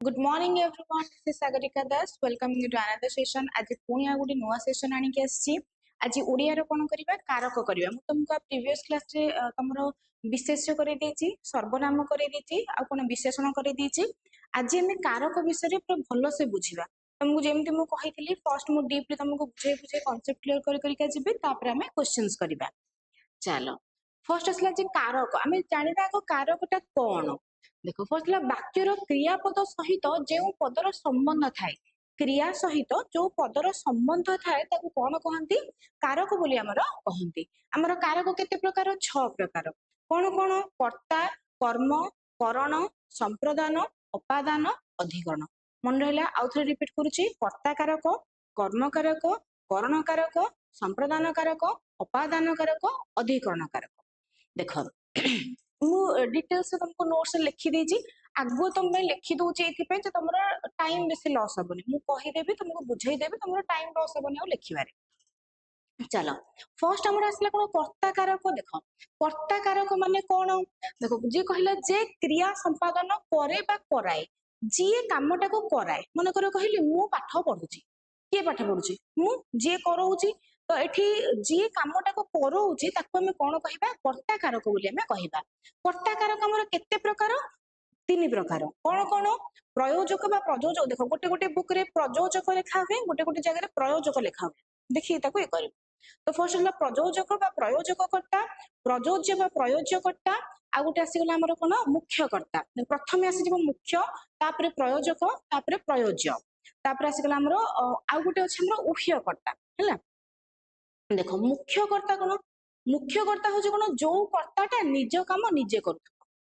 Good morning everyone. This is Sagarika Das. Welcoming you to another session. आज पुणी आ गोटे नुआ सेशन आनी के आछि. आज ओडिया रो कोन करिबा कारक करिबा. मु तुमको प्रीवियस क्लास रे तमरो विशेष्य करे देछि, सर्वनाम करे देछि, आ कोन विशेषण करे देछि. आज हम कारक विषय रे पूरा भलो से बुझिबा. तुमको जेमति मु कहितली फर्स्ट मु डीपली तुमको बुझे बुझे कांसेप्ट क्लियर करि करि के जिबे तापर हम क्वेश्चंस करिबा. चलो फर्स्ट असला जे कारक आमे जानिबा को कारकटा कोन. देखो फर्स्ट वाक्यर क्रियापद सहित जो पदर संबंध थाए क्रिया सहित जो पदर संबंध थाए ताकू कौन कहती कारक बोली आमर कहती. आमर कारक केते प्रकार 6 प्रकार. कौन कौन कर्ता कर्म करण संप्रदान अपादान अधिकरण. मन रहा आउ थे रिपीट करुच्ची कर्ता कारक कर्म कारक करण कारक संप्रदान कारक अपादान कारक अधिकरण कारक. देख मु डिटेल्स तुमको नोट्स लिखी देजी आगु तुम लिखी दूची एथि जे तुम टाइम बेसी लॉस हेबनी. मु कहि देबी तुमको बुझाई देबी तुम टाइम लॉस हेबनी आ लिखिबारे. चलो फर्स्ट हमर आसला कोन कर्ता कारक. देखो कर्ता कारक माने कोन. देखो जे कहला जे क्रिया संपादन करे बा कराए जे कामटा को कराए. मन कर कहली मु पाठ पढुची के पाठ पढुची मु जे करौची तो एठी जे कामटा को करौची ताको हम कोन कहिबा कर्ता कारक बोली हम कहिबा. कर्ता कारक हमर केते प्रकार 3 प्रकार. कौन कौन प्रयोजक बा प्रयोजक. देखो गोटे गोटे बुक रे प्रयोजक लिखा हुए गोटे गोटे जगह प्रयोजक लिखा हुए. देखिए ताको ये कर. तो फर्स्ट होला प्रयोजक बा प्रयोजक कर्ता प्रयोज्य बा प्रयोज्य कर्ता आ गोटे आसीगला हमर कोन मुख्य कर्ता. प्रथम आसी जब मुख्य तापरे प्रयोजक तापरे प्रयोज्य तापरे आसीगला हमर आ गोटे अछि हमर उह्य कर्ता. हैला देखो मुख्य कर्ता कोन मुख्य कर्ता हो जे कोन जो कर्ताटा निज काम निजे करू.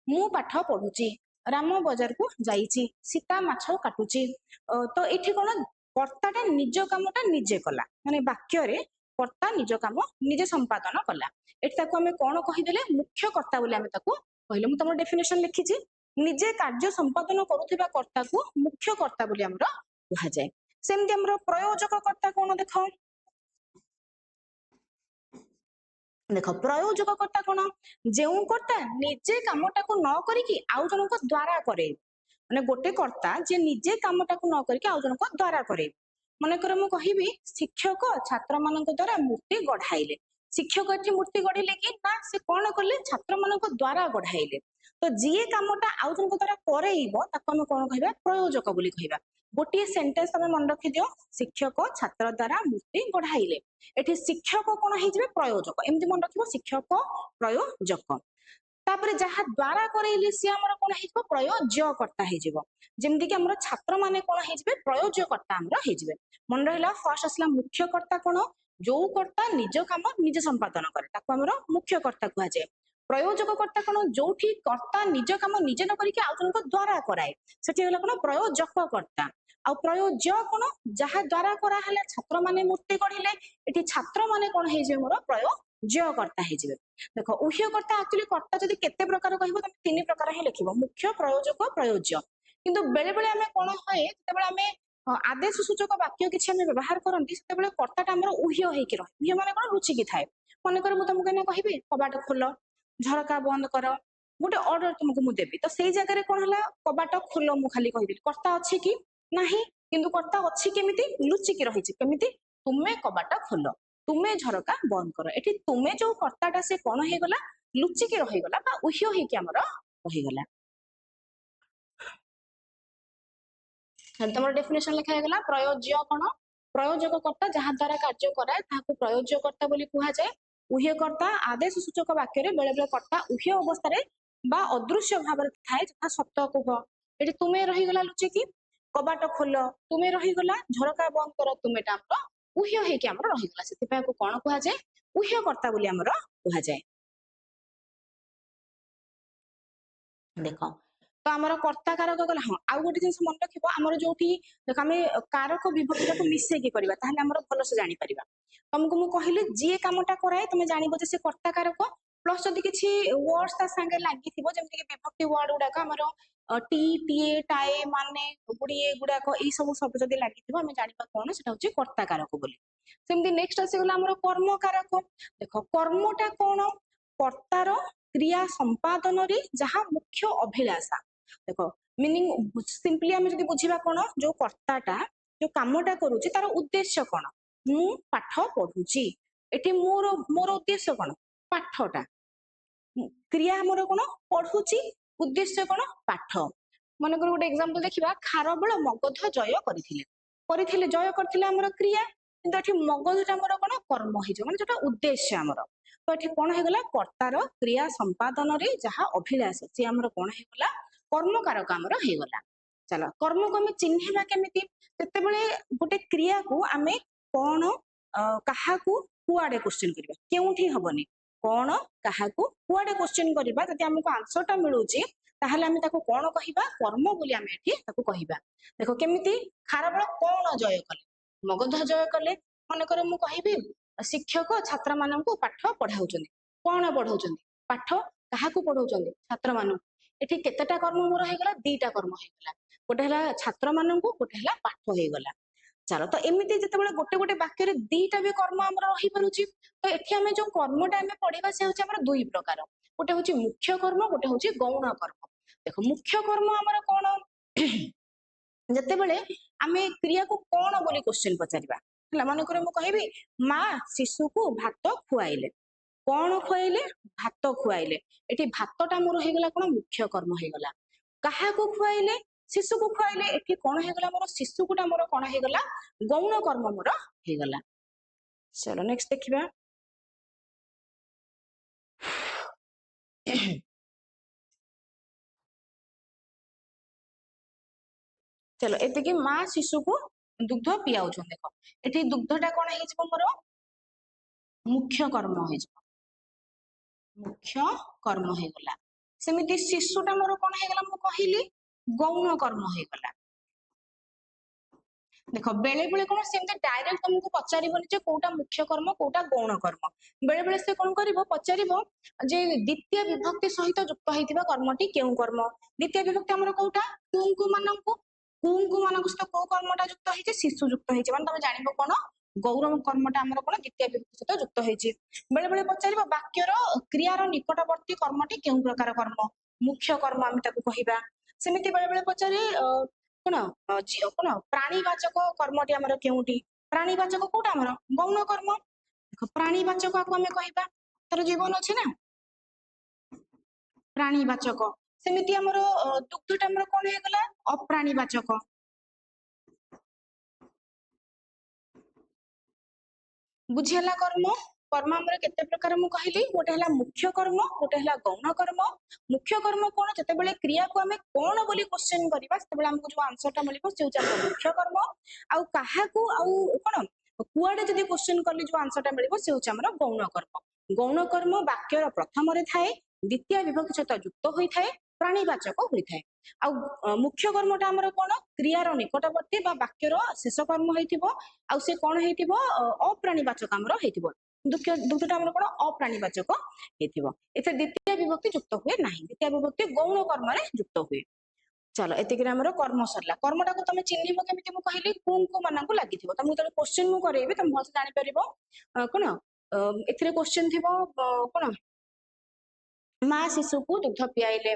मु पाठ पढुची राम बजार को जाइची सीता माछ काटुची. तो एठी कोन कर्ताटा निज कामटा निजे कला माने वाक्य रे कर्ता निज काम निजे संपादन कला. एठी ताको हमें कोन कहि देले मुख्य कर्ता बोली हमें ताको कहले. मु तमरो डेफिनेशन लिखिची निजे कार्य संपादन करूथिबा कर्ता को मुख्य कर्ता बोली हमरो कहा जाय. सेमति हमरो प्रयोजक कर्ता कोन देखो. देख प्रयोजक कर्ता कोन जो कर्ता निजे कामटा को न करिकी आउ जनक द्वारा करे. माने गोटे कर्ता जे निजे कामटा को न करिकी आउ जनक द्वारा करे. मन कर मु कहिबी शिक्षक छात्र मानक द्वारा मूर्ति गढ़ाइले. शिक्षक एठी मूर्ति गढ़िले कि ना से कोन करले छात्र मानक द्वारा गढ़ाइले. तो जे कामटा आउ जनक द्वारा करेइबो ताको हम कोन कहिबा प्रयोजक बोली कहिबा. गोटे सेंटेंस हम मन रखि दियो शिक्षक छात्र द्वारा मूर्ति गढ़ाइले. एठी शिक्षक कोन हे जिवे प्रयोजक एमति मन रखिबो शिक्षक प्रयोजक. तापरे जहा द्वारा करेइले सी हमर कोन हे जिवो प्रयोज्य कर्ता हे जिवो. जेमति कि हमर छात्र माने कोन हे जिवे प्रयोज्य कर्ता हमर हे जिवे. मन रहिला फर्स्ट असला मुख्य कर्ता कोन जो कर्ता निज काम निज संपादन करे ताको हमर मुख्य कर्ता कहआ जाय. प्रयोजक कर्ता कोन जोठी कर्ता निज काम निजे न करिके आउ जनक द्वारा कराए सेठी होला कोन प्रयोजक कर्ता. आ प्रयोज्य कोन जहा द्वारा करा हला छात्र माने मूर्ति गढ़िले एठी छात्र माने कोन हे जे मोर प्रयोज्य कर्ता हे जिवे. देखो उह्य कर्ता एक्चुअली कर्ता जदी केते प्रकार कहबो त 3 प्रकार हे लिखिबो मुख्य प्रयोजक प्रयोज्य. किंतु बेले बेले हमें कोन होय जते बेले हमें आदेश सूचक वाक्य किछि हमें व्यवहार करंती सेते बेले कर्ताटा हमर उह्य हेकि रह. उह्य माने कोन रुचि कि थाए. मन कर मु तुमको एना कहिबी कबाट खोलो झरका बंद कर गोटे ऑर्डर तुमको मु देबी तो सेई जगह रे कोन हला कबाट खोलो मु खाली कहि देली कर्ता अछि कि नाही. किंतु कर्ता अछि केमिति लुचि कि रहिछि केमिति तुमे कबाट खोलो तुमे झरका बंद करो. एठी तुमे जो कर्ताटा से कोन हे गला लुचि कि रहि गला बा उह्य हे कि हमर रहि गला. तमर डेफिनेशन लिखा गला प्रयोज्य कोन प्रयोजक कर्ता जहा द्वारा कार्य कराए ताहाको प्रयोज्य कर्ता बोली कुहा जाय. उह्य कर्ता आदेश सूचक वाक्य रे बेले बेले कर्ता उह्य अवस्था रे बा अदृश्य भाव रे थाए जहा सत्य कुह. एठी तुमे रहि गला लुचि कि कबाट खोल तुमे रहि गला झरका बंद कर तुमेटा हमर उह्य हे कि हमर रहि गला. सेति पय को कोन कुहा जाय उह्य कर्ता बोली हमर कुहा जाय. देखो तो आमर कर्ता कारक गला. हाँ आउ गोटे जिनिस मन रखिबो आमर जोठी देख आमे कारक विभक्ति को मिसे की करबा ताहले हमर भलो से जानि परिबा. तुमको मु कहिले जे कामटा कराए तुमे जानिबो जे से कर्ता कारक प्लस जदि किछि वर्ड्स ता संगे लागि थिबो जेमति कि विभक्ति वर्ड गुडा का हमर टी टीए टाए माने गुडिए गुडा को ई सब शब्द जदि लागि थिबो हमें जानिबा कोन सेटा होची कर्ता कारक बोली. सेमति नेक्स्ट आसी गला हमर कर्म कारक. देखो कर्मटा कोन कर्तार क्रिया संपादन रे जहा मुख्य अभिलाषा. देखो मीनिंग सिंपली आम जो बुझा कौन जो कर्ताटा जो कामटा करुच्ची तार उद्देश्य कौन मु पाठ पढ़ुची एठी मोर मोर उद्देश्य कौन पाठटा क्रिया मोर कौन पढ़ुची उद्देश्य कौन पाठ मन कर गोटे एग्जांपल देखिबा खारबेल मगध जय करथिले जय करथिले हमर क्रिया किंतु एठी मगधटा मोर कौन कर्म हे जो माने जोटा उद्देश्य हमर तो एठी कौन हे गला कर्तार क्रिया संपादन रे जहा अभिलाष से हमर कौन हे गला कर्म कारक हमर हे गला चलो कर्म को हमें चिन्हिबा केमिति तेते बेले गोटे क्रिया को हमें कौन कहा को कुआडे क्वेश्चन करबा केउठी हबनी कौन कहा को कुआडे क्वेश्चन करबा जति हमको आंसरटा मिलुची ताहले हमें ताको कौन कहिबा कर्म बोली हमें एठी ताको कहिबा देखो केमिति खारबेल कौन जय कले मगध जय कले मन कर मु कहिबी शिक्षक छात्र माननकु पाठ पढाउचंदी कौन पढाउचंदी पाठ कहा को पढाउचंदी छात्र मानन एठी केतेटा कर्म मोर हे गला दीटा कर्म हे गला गोटे हला छात्र माननकु गोटे हला पाठ हे गला चलो तो एमिति जते बेले गोटे गोटे वाक्य रे दीटा भी कर्म हमर रही परुची तो एठी हमें जो कर्मटा हमें पढिबा से होची हमर दुई प्रकार गोटे होची मुख्य कर्म गोटे होची गौण कर्म देखो मुख्य कर्म हमर कोन जते बेले आमे क्रिया को कोन बोली क्वेश्चन पचारिबा हला मन करे मु कहिबी मां शिशु को भात खुआइले कौन खुआइले भात खुआइले एठी भातटा मोर हे गला कोन मुख्य कर्म हे गला कहा को खुआइले शिशु को खुआइले एठी कोन हे गला मोर शिशु कोटा मोर कोन हे गला गौण कर्म मोर हे गला चलो नेक्स्ट देखिबा चलो एते कि मां शिशु को दुग्ध पियाउछन देखो एठी दुग्धटा कोन हे जबो मोर मुख्य कर्म हे जबो मुख्य कर्म हे गला सेमिति शिशुटा मोर कोन हे गला मु कहिली गौण कर्म हे गला देखो बेले बेले कोन सेमते डायरेक्ट तुमको पचारिबोनी जे कोटा मुख्य कर्म कोटा गौण कर्म बेले बेले से कोन करिवो पचारिबो जे द्वितीय विभक्ति सहित युक्त हेतिबा कर्मटी केउ कर्म द्वितीय विभक्ति हमर कोटा कुंकु मानकु सहित को कर्मटा युक्त हेचे शिशु युक्त हेचे माने तुम जानिबो कोन गौरव कर्मटा हमर कोन द्वितीय विभक्ति सहित युक्त हेचे बेले बेले पचारिबो वाक्यर क्रियार निकटवर्ती कर्मटी केउ प्रकार कर्म मुख्य कर्म हम ताकू कहिबा सेमिति बेले बेले पचारे कोन कोन प्राणीवाचक कर्मटी हमर केउटी प्राणीवाचक कोटा हमर गौण कर्म देखो प्राणीवाचक आको हमें कहिबा तर जीवन अछि ना प्राणीवाचक सेमिति हमर दुग्धटा हमर कोन हे गला अप्राणीवाचक बुझियला कर्म कर्म हमर केते प्रकार मु कहिली गोटे हला मुख्य कर्म गोटे हला गौण कर्म मुख्य कर्म कोन जते बेले क्रिया को हमें कोन बोली क्वेश्चन करबा तते बेले हमको जो आंसरटा मिलिबो से होचा मुख्य कर्म आउ काहा को आउ कोन कुआडे जदी क्वेश्चन करली जो आंसरटा मिलिबो से होचा हमर गौण कर्म वाक्यर प्रथम रे थाए द्वितीय विभक्ति सहित युक्त होई थाए प्राणीवाचक होई थाए आउ मुख्य कर्मटा हमर कोन क्रियार निकटवर्ती बा वाक्यर शेष कर्म हेतिबो आउ से कोन हेतिबो अप्राणीवाचक हमर हेतिबो दुग्धटा हमर कोन अप्राणीवाचक हेतिबो एते द्वितीय विभक्ति युक्त हुए नाही द्वितीय विभक्ति गौण कर्म रे युक्त हुए चलो एतिक हमर कर्म सरला कर्मटा को तमे चिन्हिबो केमिति मु कहिली कुंकु मानकु लागिथिबो तमु त क्वेश्चन मु करेबी तम भल जानि परिबो कोन एथिरे क्वेश्चन थिबो कोन मां शिशु को दुग्ध पियाइले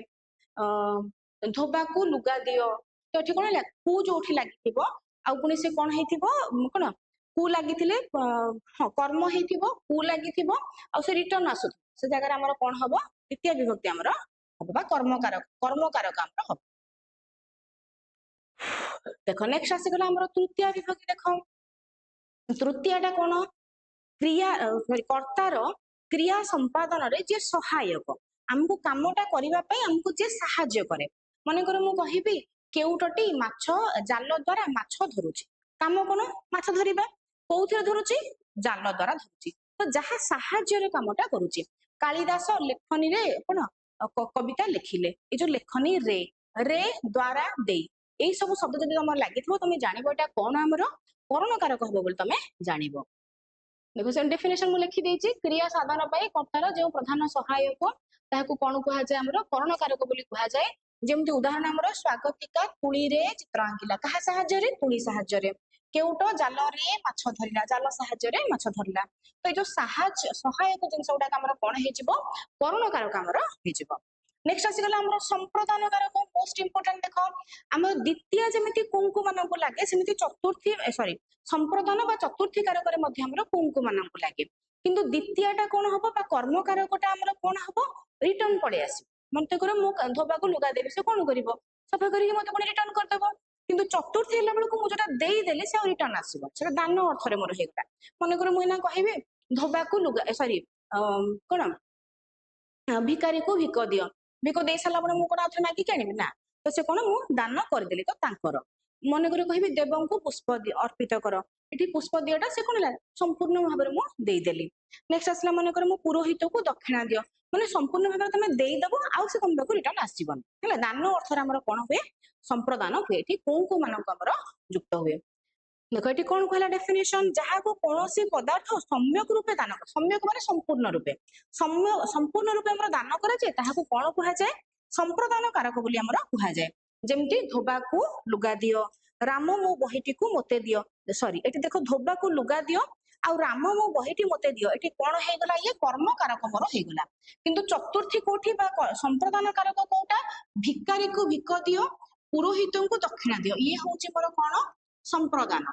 धोबा को लुगा दियो तो एठी कोन कु जोठी लागिथिबो आ पुनी से कोन हेथिबो कोन कु लागिथिले हां कर्म हेथिबो कु लागिथिबो आ से रिटर्न आसु से जगह हमर कोन हबो द्वितीय विभक्ति हमर हबो बा कर्मकारक हमर हबो देखो नेक्स्ट आसी गला हमर तृतीय विभक्ति देखो तृतीयटा कोन क्रिया कर्तार क्रिया संपादन रे जे सहायक हमको कामटा करिबा पई हमको जे सहाय्य करे माने कर मु कहिबी केउटटी माछ जाल द्वारा माछ धरुची काम कोन माछ धरिबा कोउथरे धरुची जाल द्वारा धरुची तो जहा सहाय्य रे कामटा करूची कालिदास लेखनी रे कोन कविता लिखिले ए जो लेखनी रे द्वारा दे एई सब शब्द जदि हमर लागिथबो तुम जानिबो एटा कोन हमर करणकारक हबो बोल तमे जानिबो देखो से डेफिनेशन मु लिखि देछि क्रिया साधन पई कर्तार जे प्रधान सहायक ताहाकु कोन कुहा जाय हमर करणकारक बोली कुहा जाय जेमति उदाहरण हमर स्वागतिका तुळी रे चित्र आंकिला कहा सहाय्य रे तुळी सहाय्य रे केउटो जाल रे माछ धरिला जाल सहाय्य रे माछ धरिला तो ए जो सहायक जिंस उडा हमर कोन हे जिवो करणकारक हमर हे जिवो नेक्स्ट आसीगला हमर संप्रदान कारक मोस्ट इंपोर्टेंट देखो हम द्वितीय जेमिति कुंकु मानकु लागे सेमिति चतुर्थी सॉरी संप्रदान बा चतुर्थी कारक रे मध्ये हमर कुंकु मानकु लागे किंतु द्वितीयटा कोन हबो बा कर्म कारकटा हमर कोन हबो रिटर्न पड़े आसी मनते करो मु धोबा को लुगा देबी से कोन करिवो सफा करिके मते कोन रिटर्न कर देबो किंतु चतुर्थी हेला बेलको मु जोटा देई देली से रिटर्न आसीबो सेटा दान अर्थ रे मोर हेगला मन करो मु ना कहिबे धोबा को लुगा सॉरी कोन भिकारी को भिक दियो भिक दे सारा मु कौन आउे मागिक आनी ना तो से कौन मु दान करदेली तो तांकर मन कर कहि देव को पुष्प अर्पित कर ये पुष्प दियोटा से कौन है संपूर्ण भाव में मुदेदेली नेक्स्ट आसला मन कर मु पुरोहित को दक्षिणा दियो मैंने संपूर्ण भाव तुम देदेव आउ से तुम पाक रिटर्न आसबन है दान अर्थ आम कौन हुए संप्रदान हुए ये कौ कौ मानक युक्त हुए देख ये कौन कहला डेफिनेशन जहाँ को कौन पदार्थ सम्यक रूपे दान सम्यक माने संपूर्ण रूपे संपूर्ण रूपे हमर दान करा जाय ताहाको कौन कहा जाए संप्रदान कारक बोली हमर कहा जाए जेमती धोबा को लुगा दियो राम मो बहीटी को मते दियो सॉरी एटी देखो धोबा को लुगा दियो आ राम मो बहीटी मते दियो एटी कौन हे गला ये कर्म कारक मोर हे गला किंतु चतुर्थी कोठी बा संप्रदान कारक कोटा भिकारी को भिक दियो पुरोहित को दक्षिणा दियो ये होची मोर कौन संप्रदान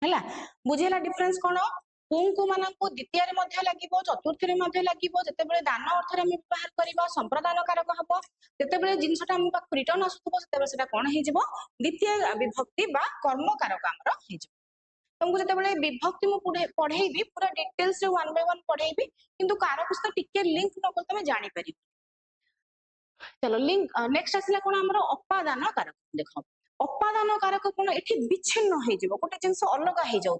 है बुझेगा डिफरेंस कौन कुंकु मानक द्वितीय लगे चतुर्थी लगे जिते दान अर्थ व्यवहार करवा संप्रदान कारक हम जिते जिनसा आम पाक रिटर्न आसुवा कौन हो द्वितीय विभक्ति बा कर्म कारक आमर तुमको जिते विभक्ति मुझे पढ़ेबी पूरा डिटेल्स वन बाय वन पढ़ेबी किंतु कारक सहित टिके लिंक न कर तुम जापर चलो लिंक नेक्स्ट आसला कौन आमर अपादान कारक देख अपादान कारक कौन ये विच्छिन्न हो गोटे जिनस अलग हो जाऊ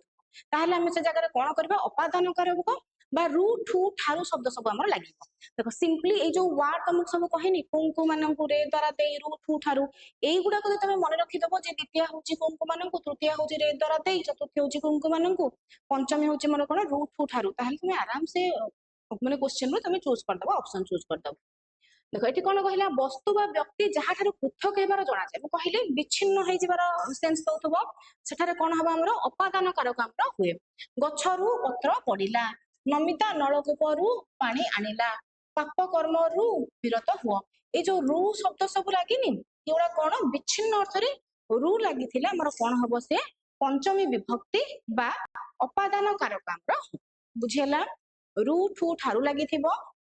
ताहले आम से जगह कौन करबा अपादान कारक बा रू ठू ठारू शब्द सब आमर लागिबो देखो सिंपली ए जो वर्ड तुमको सब कहनी कुंकु मानकु रे द्वारा दे रू ठू ठारू एई गुडा को तुम मन रखि दबो जे द्वितीय होची कुंकु मानकु तृतीय होची रे द्वारा दे चतुर्थ होची कुंकु मानकु पंचमी होची मन कोन रू ठू ठारू ताहले तुम आराम से माने क्वेश्चन रो तुम चूज कर दबो ऑप्शन चूज कर दबो देख ये कौन कहला वस्तु बा व्यक्ति जहाँ पृथक होबार जना जाए कहले विच्छिन्न हो सेन्स दौथब सेठारे कौन हम आमर अपादान कारक आमर हुए गछरु पत्र पड़िला नमिता नलकूपरू पानी आनिला पाप कर्मरू विरत हुआ ये जो रू शब्द सब लगिनी ये कौन विच्छिन्न अर्थ रू लगी कौन हम से पंचमी विभक्ति बा अपादान कारक आमर बुझेला रू ठू ठारू लगी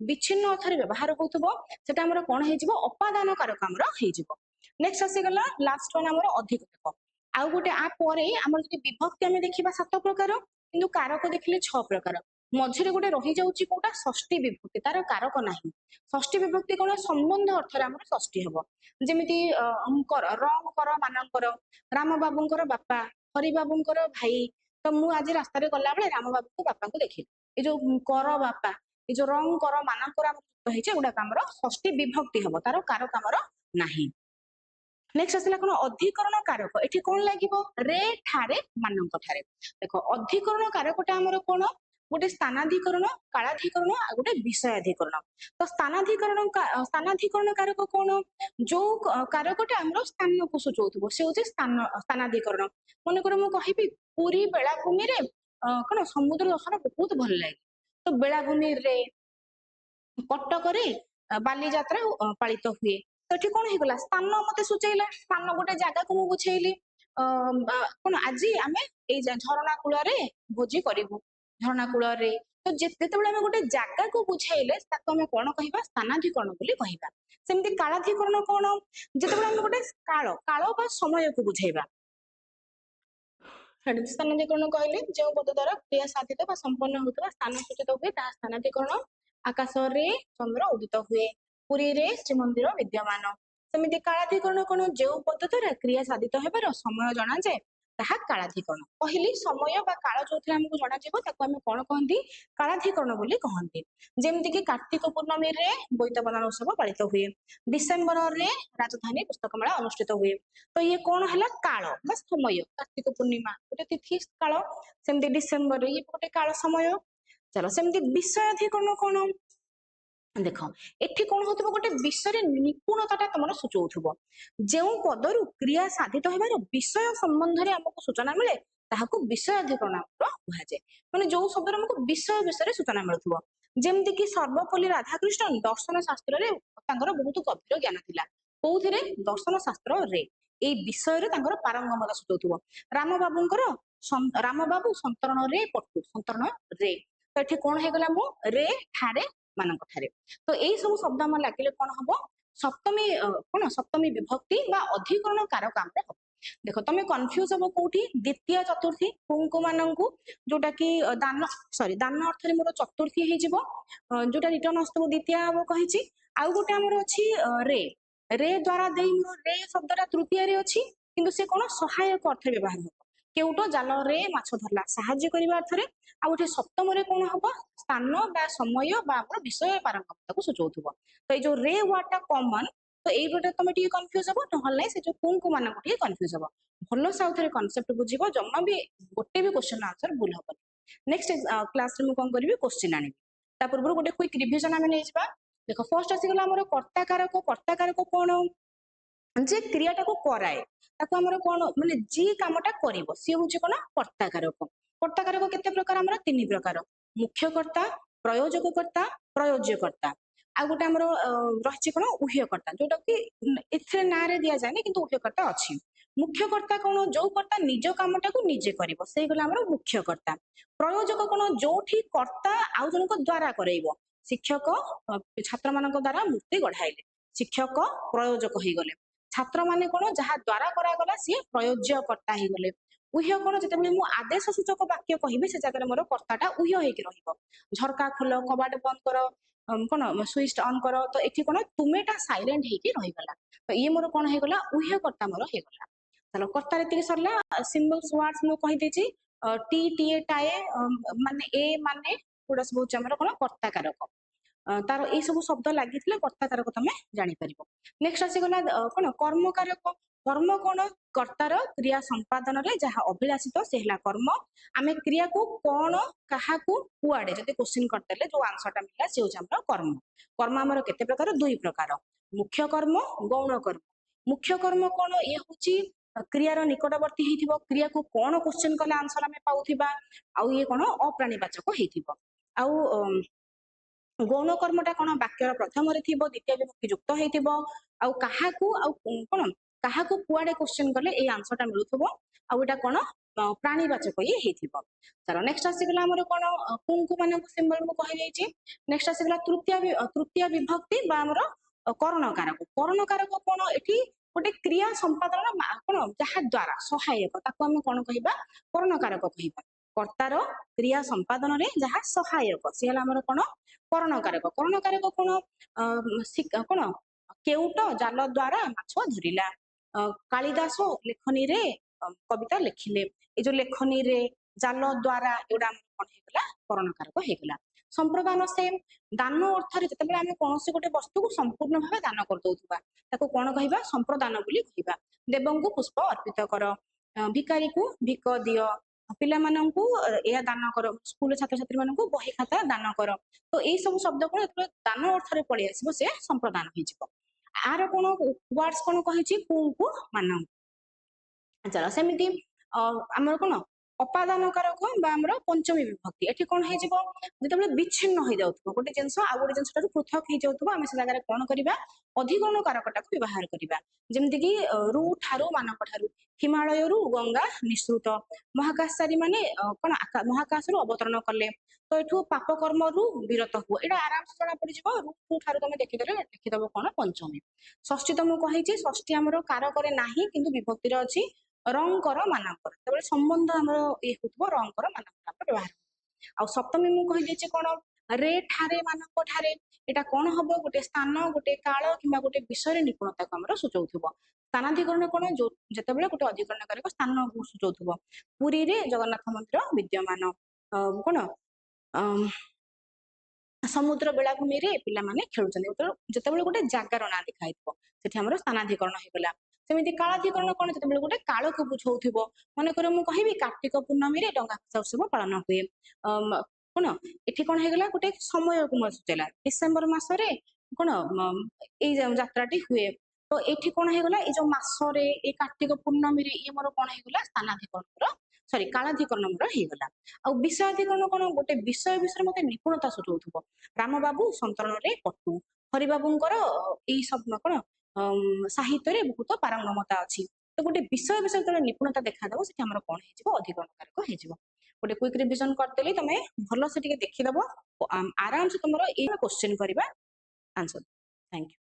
विच्छिन्न अर्थ व्यवहार होथबो सेटा हमर कोन हे जिवो अपादान कारक हमर हे जिवो नेक्स्ट आसीगला लास्ट वन हमर अधिक देख आउ गोटे आ परे हमर जदि विभक्ति हम देखिबा 7 प्रकार किंतु कारक देखिले 6 प्रकार मझिरे गोटे रही जाउची कोटा षष्ठी विभक्ति तार कारक नाही षष्ठी विभक्ति कोन संबंध अर्थ रे हमर षष्ठी हेबो जेमिति कर रंग कर मानकर राम बाबूंकर बापा हरि बाबूंकर भाई तो मु आज रास्ता रे गला बेले राम बाबू को बापा को देखिली ए जो कर बापा ये जो रंग कर मानकर गुड़ाक आमर षष्ठी विभक्ति हम तार कारक आमर नाही नेक्स्ट आसला कौन अधिकरण कारक ये कौन लगे रे ठारे मानक ठारे देख अधिकरण कारकटा आमर कौन गोटे स्थानाधिकरण कालाधिकरण आ गोटे विषयाधिकरण तो स्थानाधिकरण कारक कौन जो कारकटा आमर स्थान को सूचौथबो से होचे स्थानाधिकरण मन कर मु कहिबी पुरी बेलाभूमि रे कौन समुद्र दर्शन बहुत भल लगे तो बेलाभूमि रे कटक रे बाली यात्रा पालित हुए तो कौन हो गला स्थान मते सूचैला स्थान गोटे जगह को मु बुझेली कौन आज आम झरणा कूल भोजी करूँ झरणा कूल तो जिते गोटे जगह को बुझेले आम कौन कह स्थानाधिकरण बोली कहबा सेमती कालाधिकरण कौन जिते गोटे काल काल बा समय को बुझेबा स्थानाधिकरण कहले जो पद द्वारा क्रिया साधित बा संपन्न होता स्थान सूचित हुए स्थानाधिकरण आकाश रे चंद्र उदित हुए पुरी रे श्रीमंदिर विद्यमान सेमिति कालाधिकरण कौन जो पद द्वारा क्रिया साधित होबार समय जना जाए ताहा कालाधिकरण कहली समय बा काल जो हमको जना जीवो ताको हम कोन कहंती कालाधिकरण बोली कहंती जेमति कि कार्तिक पूर्णमी रे बोईत बंदन उत्सव पालित हुए डिसेंबर रे राजधानी पुस्तक मेला अनुष्ठित हुए तो ये कौन है काल बा समय कार्तिक पूर्णिमा गोटे तिथि काल सेमति डिसेंबर रे ये गोटे काल समय चलो सेमति विषय अधिकरण कौन देख एठी कौन होतबो गोटे विषय निपुणता तुम सूचौथबो जो पदरु क्रिया साधित होबार विषय संबंध रे हमको सूचना मिले ताहाको विषय अधिकरण कहा जाए माने जो शब्द हमको विषय विषय सूचना मिलथबो ଯେମିତି କି ସର୍ବପଲ୍ଲୀ ରାଧାକୃଷ୍ଣନ ଦର୍ଶନ ଶାସ୍ତ୍ରରେ ତାଙ୍କର ବହୁତ ଗଭୀର ଜ୍ଞାନ ଥିଲା। କୋଉଥିରେ? ଦର୍ଶନ ଶାସ୍ତ୍ରରେ। ଏଇ ବିଷୟରେ ତାଙ୍କର ପାରଙ୍ଗମତା ସୂଚାଉଥିବ। ରାମ ବାବୁଙ୍କର ରାମ ବାବୁ ସନ୍ତରଣରେ ପଟୁ, ସନ୍ତରଣରେ। ତ ଏଠି କଣ ହେଇଗଲା? ମୁଁ ରେ ଠାରେ ମାନଙ୍କ ଠାରେ। ତ ଏଇ ସବୁ ଶବ୍ଦ ଆମର ଲାଗିଲେ କଣ ହବ? ସପ୍ତମୀ କଣ ସପ୍ତମୀ ବିଭକ୍ତି ବା ଅଧିକରଣ କାରକ ଆମର ହବ। ଦେଖ ତମେ କନଫ୍ୟୁଜ ହବ କୋଉଠି? ଦ୍ୱିତୀୟ ଚତୁର୍ଥୀ କୋଉ ମାନଙ୍କୁ, ଯୋଉଟା କି ଦାନ ଦାନ ଅର୍ଥରେ ମୋର ଚତୁର୍ଥୀ ହେଇଯିବ, ଯୋଉଟା ରିଟର୍ନ ଆସୁଥିବ ଦ୍ୱିତୀୟ ହବ କହିଛି। ଆଉ ଗୋଟେ ଆମର ଅଛି ରେ, ରେ ଦ୍ଵାରା ଦେଇ ମୋର ରେ ଶବ୍ଦଟା ତୃତୀୟରେ ଅଛି, କିନ୍ତୁ ସେ କଣ ସହାୟକ ଅର୍ଥରେ ବ୍ୟବହାର ହବ। କେଉଟ ଜାଲରେ ମାଛ ଧରିଲା, ସାହାଯ୍ୟ କରିବା ଅର୍ଥରେ। ଆଉ ଏଠି ସପ୍ତମରେ କଣ ହବ? ସ୍ଥାନ ବା ସମୟ ବା ଆମର ବିଷୟ ପାରଙ୍ଗମତାକୁ ସୂଚାଉଥିବ। ତ ଏଇ ଯୋଉ ରେ ୱାର୍ଡ ଟା କମନ, ତ ଏଇଟା ତମେ ଟିକେ କନଫ୍ୟୁଜ ହବ, ନହେଲେ ନାହିଁ ସେ ଯୋଉ କୁଙ୍କୁ ମାନଙ୍କୁ ଟିକେ କନଫ୍ୟୁଜ ହବ। ଭଲ ସାଉଥରେ କନସେପ୍ଟ ବୁଝିବ, ଜମା ବି ଗୋଟେ ବି କ୍ୱେଶ୍ଚନ ଆନ୍ସର ଭୁଲ ହବନି। ନେକ୍ସଟ କ୍ଲାସରେ ମୁଁ କଣ କରିବି? କ୍ୱେଶ୍ଚିନ୍ ଆଣିବି। ତା ପୂର୍ବରୁ ଗୋଟେ କ୍ୱିକ୍ ରିଭିଜନ ଆମେ ନେଇଯିବା। ଦେଖ ଫର୍ଷ୍ଟ ଆସିଗଲା ଆମର କର୍ତ୍ତା କାରକ। କର୍ତ୍ତା କାରକ କଣ? ଯେ କ୍ରିୟାଟାକୁ କରାଏ, ତାକୁ ଆମର କଣ ମାନେ ଯିଏ କାମଟା କରିବ ସିଏ ହଉଛି କଣ? କର୍ତ୍ତା କାରକ। କର୍ତ୍ତା କାରକ କେତେ ପ୍ରକାର? ଆମର ତିନି ପ୍ରକାର। ମୁଖ୍ୟ କର୍ତ୍ତା, ପ୍ରୟୋଜକ କର୍ତ୍ତା, ପ୍ରୟୋଜ୍ୟ କର୍ତ୍ତା। ଆଉ ଗୋଟେ ଆମର ରହିଛି କଣ? ଉହ୍ୟ କର୍ତ୍ତା, ଯୋଉଟା କି ଏଥିରେ ନାଁରେ ଦିଆଯାଏନି କିନ୍ତୁ ଉହ୍ୟ କର୍ତ୍ତା ଅଛି। ମୁଖ୍ୟ କର୍ତ୍ତା କଣ? ଯୋଉ କର୍ତ୍ତା ନିଜ କାମଟାକୁ ନିଜେ କରିବ, ସେଇଗଲା ଆମର ମୁଖ୍ୟ କର୍ତ୍ତା। ପ୍ରୟୋଜକ କଣ? ଯୋଉଠି କର୍ତ୍ତା ଆଉ ଜଣଙ୍କ ଦ୍ଵାରା କରେଇବ। ଶିକ୍ଷକ ଛାତ୍ର ମାନଙ୍କ ଦ୍ଵାରା ମୂର୍ତ୍ତି ଗଢାଇଲେ, ଶିକ୍ଷକ ପ୍ରୟୋଜକ ହେଇଗଲେ। ଛାତ୍ର ମାନେ କଣ? ଯାହା ଦ୍ଵାରା କରାଗଲା ସିଏ ପ୍ରୟୋଜ୍ୟ କର୍ତ୍ତା ହେଇଗଲେ। ଉହ୍ୟ କଣ? ଯେତେବେଳେ ମୁଁ ଆଦେଶ ସୂଚକ ବାକ୍ୟ କହିବି ସେ ଜାଗାରେ ମୋର କର୍ତ୍ତାଟା ଉହ୍ୟ ହେଇକି ରହିବ। ଝରକା ଖୋଲ, କବାଟ ବନ୍ଦ କର, କଣ ସୁଇଚ ଅନ୍ କର, ତ ଏଠି କଣ? ତୁମେଟା ସାଇଲେଣ୍ଟ ହେଇକି ରହିଗଲା। ତ ଇଏ ମୋର କଣ ହେଇଗଲା? ଉହ୍ୟ କର୍ତ୍ତା ମୋର ହେଇଗଲା। ତାହେଲେ କର୍ତ୍ତା ଏତିକି ସରିଲା। ସିମ୍ବଲସ ୱାର୍ଡସ ମୁଁ କହିଦେଇଛି। ଟି ଟିଏ ଟାଏ ମାନେ ଏ ମାନେ ଗୁଡା ସବୁ ହଉଛି ଆମର କଣ? କର୍ତ୍ତା କାରକ। ତାର ଏଇ ସବୁ ଶବ୍ଦ ଲାଗିଥିଲେ କର୍ତ୍ତା କାରକ ତମେ ଜାଣିପାରିବ। ନେକ୍ସଟ ଆସିଗଲା କଣ? କର୍ମ କାରକ। କର୍ମ କଣ? କର୍ତ୍ତାର କ୍ରିୟା ସମ୍ପାଦନରେ ଯାହା ଅଭିଳାଷିତ ସେ ହେଲା କର୍ମ। ଆମେ କ୍ରିୟାକୁ କଣ, କାହାକୁ, କୁଆଡେ ଯଦି କ୍ୱେଶ୍ଚିନ କରିଦେଲେ ଯୋଉ ଆନ୍ସରଟା ମିଳିଲା ସେ ହଉଛି ଆମର କର୍ମ। କର୍ମ ଆମର କେତେ ପ୍ରକାର? ଦୁଇ ପ୍ରକାର। ମୁଖ୍ୟ କର୍ମ, ଗୌଣ କର୍ମ। ମୁଖ୍ୟ କର୍ମ କଣ? ଇଏ ହଉଛି କ୍ରିୟାର ନିକଟବର୍ତ୍ତୀ ହେଇଥିବ, କ୍ରିୟାକୁ କଣ କ୍ୱେଶ୍ଚିନ କଲେ ଆନ୍ସର ଆମେ ପାଉଥିବା। ଆଉ ଇଏ କଣ? ଅପ୍ରାଣୀବାଚକ ହେଇଥିବ। ଆଉ ଗୌଣ କର୍ମଟା କଣ? ବାକ୍ୟର ପ୍ରଥମରେ ଥିବ, ଦ୍ୱିତୀୟ ବିଭକ୍ତି ଯୁକ୍ତ ହେଇଥିବ। ଆଉ କାହାକୁ ଆଉ କଣ? କାହାକୁ କୁଆଡେ କ୍ୱେଶ୍ଚିନ କଲେ ଏଇ ଆନ୍ସରଟା ମିଳୁଥିବ। ଆଉ ଏଇଟା କଣ? ପ୍ରାଣୀବାଚକ ଇଏ ହେଇଥିବ। ଚାଲ ନେକ୍ସଟ ଆସିଗଲା ଆମର କଣ? କୁଙ୍କୁ ମାନଙ୍କୁ ସିମ୍ବଲ ମୁଁ କହିଦେଇଛି। ନେକ୍ସଟ ଆସିଗଲା ତୃତୀୟ ବିଭକ୍ତି ବା ଆମର କରଣ କାରକ। କରଣ କାରକ କଣ? ଏଠି ଗୋଟେ କ୍ରିୟା ସମ୍ପାଦନ କଣ? ଯାହା ଦ୍ଵାରା ସହାୟକ, ତାକୁ ଆମେ କଣ କହିବା? କରଣ କାରକ କହିବା। କର୍ତ୍ତାର କ୍ରିୟା ସମ୍ପାଦନରେ ଯାହା ସହାୟକ ସେ ହେଲା ଆମର କଣ? କରଣ କାରକ। କରଣ କାରକ କଣ? କଣ? କେଉଟ ଜାଲ ଦ୍ଵାରା ମାଛ ଧରିଲା। କାଳିଦାସ ଲେଖନୀରେ କବିତା ଲେଖିଲେ। ଏଇ ଯୋଉ ଲେଖନୀରେ, ଜାଲ ଦ୍ଵାରା, ଏଗୁଡା ଆମର କଣ ହେଇଗଲା? କରଣ କାରକ ହେଇଗଲା। ସମ୍ପ୍ରଦାନ ସେମ। ଦାନ ଅର୍ଥରେ ଯେତେବେଳେ ଆମେ କୌଣସି ଗୋଟେ ବସ୍ତୁକୁ ସମ୍ପୂର୍ଣ୍ଣ ଭାବେ ଦାନ କରିଦଉଥିବା ତାକୁ କଣ କହିବା? ସମ୍ପ୍ରଦାନ ବୋଲି କହିବା। ଦେବଙ୍କୁ ପୁଷ୍ପ ଅର୍ପିତ କର, ଭିକାରୀକୁ ଭିକ ଦିଅ, ପିଲାମାନଙ୍କୁ ଏହା ଦାନ କର, ସ୍କୁଲ ଛାତ୍ରଛାତ୍ରୀ ମାନଙ୍କୁ ବହି ଖାତା ଦାନ କର। ତ ଏଇ ସବୁ ଶବ୍ଦ କଣ? ଯେତେବେଳେ ଦାନ ଅର୍ଥରେ ପଳେଇ ଆସିବ ସେ ସମ୍ପ୍ରଦାନ ହେଇଯିବ। ଆର କଣ ୱାର୍ଡସ କଣ କହିଛି? କୁଙ୍କୁ ମାନଙ୍କୁ। ଚାଲ ସେମିତି ଆମର କଣ? ଅପାଦାନ କାରକ ବା ଆମର ପଞ୍ଚମୀ ବିଭକ୍ତି। ଏଠି କଣ ହେଇଯିବ? ଯେତେବେଳେ ବିଚ୍ଛିନ୍ନ ହେଇଯାଉଥିବ ଗୋଟେ ଜିନିଷ ଆଉ ଗୋଟେ ଜିନିଷ ଠାରୁ ପୃଥକ ହେଇଯାଉଥିବ, ଆମେ ସେ ଜାଗାରେ କଣ କରିବା? ଅଧିକରଣ କାରକଟାକୁ ବ୍ୟବହାର କରିବା। ଯେମିତିକି ରୁ ଠାରୁ, ମାନଙ୍କ ଠାରୁ, ହିମାଳୟରୁ ଗଙ୍ଗା ନିଃସୃତ, ମହାକାଶଚାରୀ ମାନେ କଣ? ମହାକାଶରୁ ଅବତରଣ କଲେ। ତ ଏଠୁ ପାପ କର୍ମରୁ ବିରତ ହୁଅ, ଏଇଟା ଆରାମସେ ଜଣା ପଡିଯିବ। ରୁ ଠାରୁ ତମେ ଦେଖିଦେଲେ ଲେଖିଦବ କଣ? ପଞ୍ଚମୀ। ଷଷ୍ଠୀ ତ ମୁଁ କହିଛି, ଷଷ୍ଠୀ ଆମର କାରକରେ ନାହିଁ କିନ୍ତୁ ବିଭକ୍ତିରେ ଅଛି। ରଙ୍କର ମାନଙ୍କର, ଯେତେବେଳେ ସମ୍ବନ୍ଧ ଆମର ଇଏ ହଉଥିବ ରଙ୍କର ମାନଙ୍କର ଆମର ବ୍ୟବହାର। ଆଉ ସପ୍ତମୀ ମୁଁ କହିଦେଇଛି କଣ? ରେ ଠାରେ ମାନଙ୍କ ଠାରେ। ଏଇଟା କଣ ହବ? ଗୋଟେ ସ୍ଥାନ, ଗୋଟେ କାଳ କିମ୍ବା ଗୋଟେ ବିଷୟରେ ନିପୁଣତାକୁ ଆମର ସୂଚାଉଥିବ। ସ୍ଥାନାଧିକରଣ କଣ? ଯେତେବେଳେ ଗୋଟେ ଅଧିକରଣ କାରକ ସ୍ଥାନକୁ ସୂଚାଉଥିବ। ପୁରୀରେ ଜଗନ୍ନାଥ ମନ୍ଦିର ବିଦ୍ୟମାନ। କଣ? ସମୁଦ୍ର ବେଳାଭୂମିରେ ପିଲାମାନେ ଖେଳୁଛନ୍ତି। ଯେତେବେଳେ ଗୋଟେ ଜାଗାର ନାଁ ଲେଖା ହେଇଥିବ ସେଠି ଆମର ସ୍ଥାନାଧିକରଣ ହେଇଗଲା। ସେମିତି କାଳାଧିକରଣ କଣ? ଯେତେବେଳେ ଗୋଟେ କାଳକୁ ବୁଝଉଥିବ। ମନେକର ମୁଁ କହିବି କାର୍ତ୍ତିକ ପୂର୍ଣ୍ଣମୀରେ ଡଙ୍ଗା ଭସା ଉତ୍ସବ ପାଳନ ହୁଏ। କଣ? ଏଠି କଣ ହେଇଗଲା? ଗୋଟେ ସମୟକୁ ମୋର ସୂଚାଇଲା। ଡିସେମ୍ବର ମାସରେ କଣ? ଏଇ ଯାତ୍ରାଟି ହୁଏ। ତ ଏଠି କଣ ହେଇଗଲା? ଏଇ ଯୋଉ ମାସରେ, ଏଇ କାର୍ତ୍ତିକ ପୂର୍ଣ୍ଣମୀରେ, ଇଏ ମୋର କଣ ହେଇଗଲା? ସ୍ଥାନାଧିକରଣର ସରି କାଳାଧିକରଣ ମୋର ହେଇଗଲା। ଆଉ ବିଷୟାଧିକରଣ କଣ, ଗୋଟେ ବିଷୟ ବିଷୟରେ ମତେ ନିପୁଣତା ସୁଝଉଥିବ। ରାମବାବୁ ସନ୍ତରଣରେ ପଟୁ, ହରିବାବୁଙ୍କର ଏଇ ସବୁ କଣ ସାହିତ୍ୟରେ ବହୁତ ପାରଙ୍ଗମତା ଅଛି। ତ ଗୋଟେ ବିଷୟ ବିଷୟରେ ଯେତେବେଳେ ନିପୁଣତା ଦେଖାଦବ ସେଠି ଆମର କଣ ହେଇଯିବ, ଅଧିକରଣ କାରକ ହେଇଯିବ। ଗୋଟେ କ୍ୱିକ୍ ରିଭିଜନ କରିଦେଲି, ତମେ ଭଲସେ ଟିକେ ଦେଖିଦବ, ଆରାମସେ ତମର ଏଇ କ୍ୱେଶ୍ଚିନ୍ କରିବା ଆନ୍ସର। Thank you.